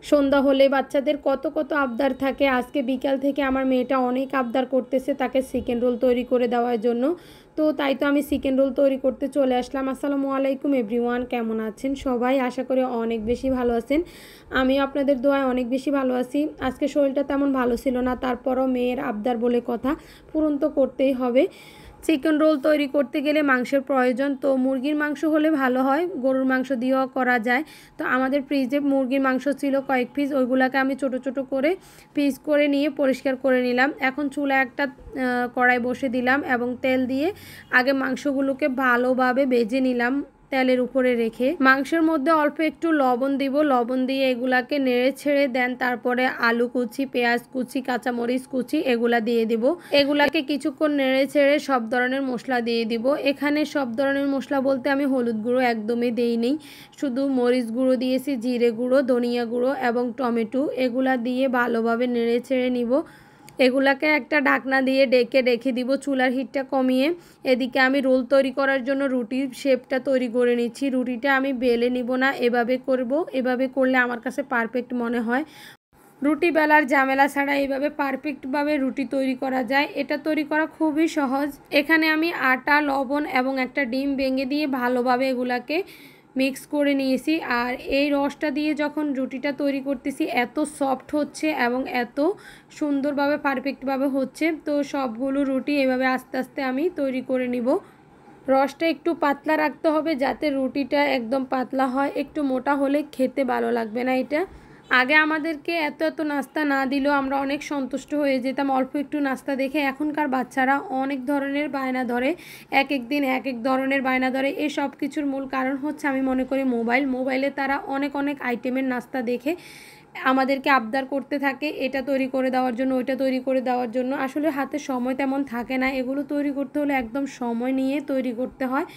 সন্ধ্যা হলে বাচ্চাদের কত কত আবদার থাকে। আজকে বিকাল থেকে আমার মেয়েটা অনেক আবদার করতেছে তাকে চিকেন রোল তৈরি করে দেওয়ার জন্য। তো তাই তো আমি চিকেন রোল তৈরি করতে চলে আসলাম। আসসালামু আলাইকুম এভরিওয়ান, কেমন আছেন সবাই? আশা করি অনেক বেশি ভালো আছেন। আমিও আপনাদের দোয়ায় অনেক বেশি ভালো আছি। আজকে শরীরটা তেমন ভালো ছিল না, তারপরও মেয়ের আবদার বলে কথা, পূরণ তো করতেই হবে। চিকেন রোল তৈরি করতে গেলে মাংসের প্রয়োজন। তো মুরগির মাংস হলে ভালো হয়, গরুর মাংস দিয়েও করা যায়। তো আমাদের ফ্রিজে মুরগির মাংস ছিল কয়েক পিস, ওইগুলোকে আমি ছোট ছোট করে পিস করে নিয়ে পরিষ্কার করে নিলাম। এখন চুলায় একটা কড়াই বসে দিলাম এবং তেল দিয়ে আগে মাংসগুলোকে ভালোভাবে ভেজে নিলাম তেলের উপরে রেখে। মাংসের মধ্যে অল্প একটু লবণ দিব, লবণ দিয়ে এগুলাকে নেড়ে ছেড়ে দেন। তারপরে আলু কুচি, পেঁয়াজ কুচি, কাঁচামরিচ কুচি এগুলা দিয়ে দিব। এগুলাকে কিছুক্ষণ নেড়ে ছেড়ে সব ধরনের মশলা দিয়ে দিব। এখানে সব ধরনের মশলা বলতে আমি হলুদ গুঁড়ো একদমই দেইনি, শুধু মরিচ গুঁড়ো দিয়েছি, জিরে গুঁড়ো, ধনিয়া গুঁড়ো এবং টমেটো এগুলা দিয়ে ভালোভাবে নেড়ে ছেড়ে নিব। এগুলাকে একটা ঢাকনা দিয়ে ডেকে রেখে দিব চুলার হিটটা কমিয়ে। এদিকে আমি রোল তৈরি করার জন্য রুটির শেপটা তৈরি করে নিচ্ছি। রুটিটা আমি বেলে নিব না, এভাবে করব। এভাবে করলে আমার কাছে পারফেক্ট মনে হয়। রুটি বেলার ঝামেলা ছাড়া এইভাবে পারফেক্টভাবে রুটি তৈরি করা যায়। এটা তৈরি করা খুবই সহজ। এখানে আমি আটা, লবণ এবং একটা ডিম ভেঙে দিয়ে ভালোভাবে এগুলাকে মিক্স করে নিয়েছি। আর এই রসটা দিয়ে যখন রুটিটা তৈরি করতেছি এত সফট হচ্ছে এবং এত সুন্দরভাবে পারফেক্টভাবে হচ্ছে। তো সবগুলো রুটি এভাবে আস্তে আস্তে আমি তৈরি করে নিব। রসটা একটু পাতলা রাখতে হবে যাতে রুটিটা একদম পাতলা হয়, একটু মোটা হলে খেতে ভালো লাগবে না। এটা আগে আমাদেরকে এত এত নাস্তা না দিলেও আমরা অনেক সন্তুষ্ট হয়ে যেতাম অল্প একটু নাস্তা দেখে। এখনকার বাচ্চারা অনেক ধরনের বায়না ধরে, এক এক দিন এক এক ধরনের বায়না ধরে। এই সব কিছুর মূল কারণ হচ্ছে আমি মনে করি মোবাইলে তারা অনেক অনেক আইটেমের নাস্তা দেখে আমাদেরকে আবদার করতে থাকে এটা তৈরি করে দেওয়ার জন্য, ওইটা তৈরি করে দেওয়ার জন্য। আসলে হাতে সময় তেমন থাকে না, এগুলো তৈরি করতে হলে একদম সময় নিয়ে তৈরি করতে হয়।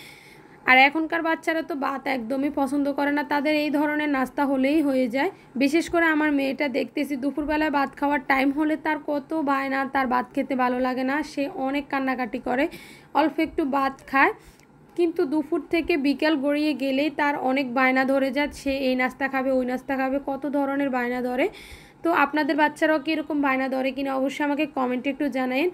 আর এখনকার বাচ্চারা তো ভাত একদমই পছন্দ করে না, তাদের এই ধরনের নাস্তা হলেই হয়ে যায়। বিশেষ করে আমার মেয়েটা দেখতেছি দুপুরবেলায় ভাত খাওয়ার টাইম হলে তার কত বায়না, তার ভাত খেতে ভালো লাগে না, সে অনেক কান্নাকাটি করে, অল্প একটু ভাত খায়। কিন্তু দুপুর থেকে বিকাল গড়িয়ে গেলেই তার অনেক বায়না ধরে যায়, সে এই নাস্তা খাবে, ওই নাস্তা খাবে, কত ধরনের বায়না ধরে। তো আপনাদের বাচ্চারাও কি এরকম বায়না ধরে কিনা অবশ্যই আমাকে কমেন্টে একটু জানাবেন।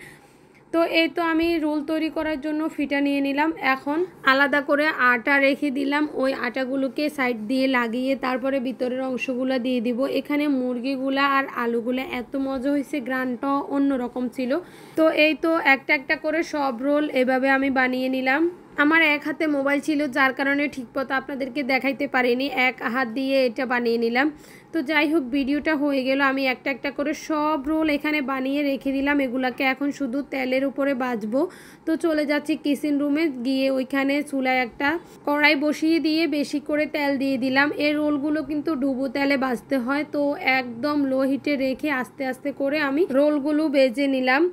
তো এই তো আমি রোল তৈরি করার জন্য ফিটা নিয়ে নিলাম। এখন আলাদা করে আটা রেখে দিলাম, ওই আটাগুলোকে সাইড দিয়ে লাগিয়ে তারপরে ভিতরের অংশগুলো দিয়ে দিব। এখানে মুরগিগুলা আর আলুগুলা এত মজা হয়েছে, গ্রানটাও অন্যরকম ছিল। তো এই তো একটা একটা করে সব রোল এভাবে আমি বানিয়ে নিলাম। আমার এক হাতে মোবাইল ছিল যার কারণে ঠিকমতো আপনাদেরকে দেখাইতে পারিনি, এক হাত দিয়ে এটা বানিয়ে নিলাম। তো যাই হোক, ভিডিওটা হয়ে গেল। আমি একটা একটা করে সব রোল এখানে বানিয়ে রেখে দিলাম। এগুলাকে এখন শুধু তেলের উপরে ভাজবো। তো চলে যাচ্ছি কিচেন রুমে, গিয়ে ওইখানে চুলায় একটা কড়াই বসিয়ে দিয়ে বেশি করে তেল দিয়ে দিলাম। এই রোলগুলো কিন্তু ডুবো তেলে ভাজতে হয়, তো একদম লো হিটে রেখে আস্তে আস্তে করে আমি রোলগুলো ভেজে নিলাম।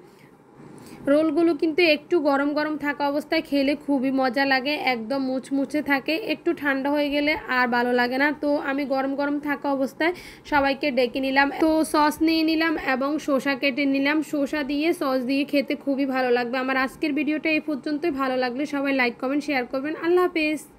রোলগুলো কিন্তু একটু গরম গরম থাকা অবস্থায় খেলে খুবই মজা লাগে, একদম মুচমুচে থাকে। একটু ঠান্ডা হয়ে গেলে আর ভালো লাগে না। তো আমি গরম গরম থাকা অবস্থায় সবাইকে ডেকে নিলাম। তো সস নিয়ে নিলাম এবং শসা কেটে নিলাম, শসা দিয়ে সস দিয়ে খেতে খুবই ভালো লাগবে। আমার আজকের ভিডিওটা এই পর্যন্তই। ভালো লাগলে সবাই লাইক কমেন্ট শেয়ার করবেন। আল্লাহ হাফেজ।